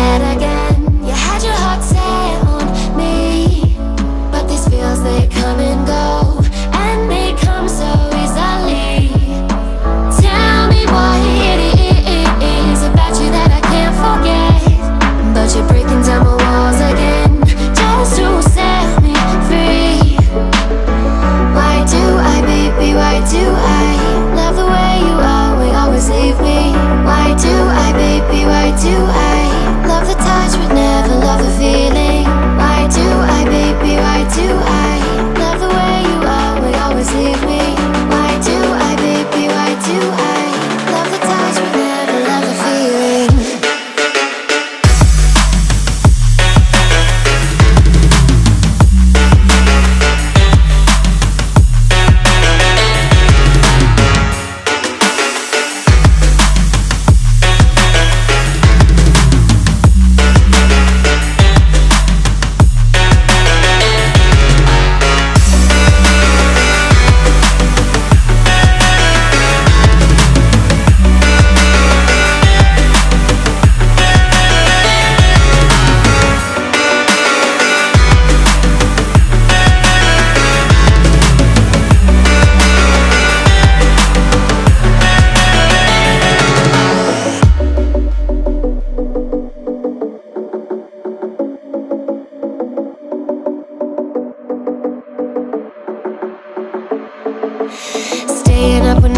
head again. You had your heart set on me, but these feels, they come and go, and they come so easily. Tell me what it is about you that I can't forget, but you're breaking down my walls again, just to set me free. Why do I, baby, why do I love the way you always leave me? Why do I, baby, why do I love the touch but never love the feeling? Why do I, baby, why do I love the way you always leave me? Why do I, baby, why do I love the touch but never love the feeling? Staying up when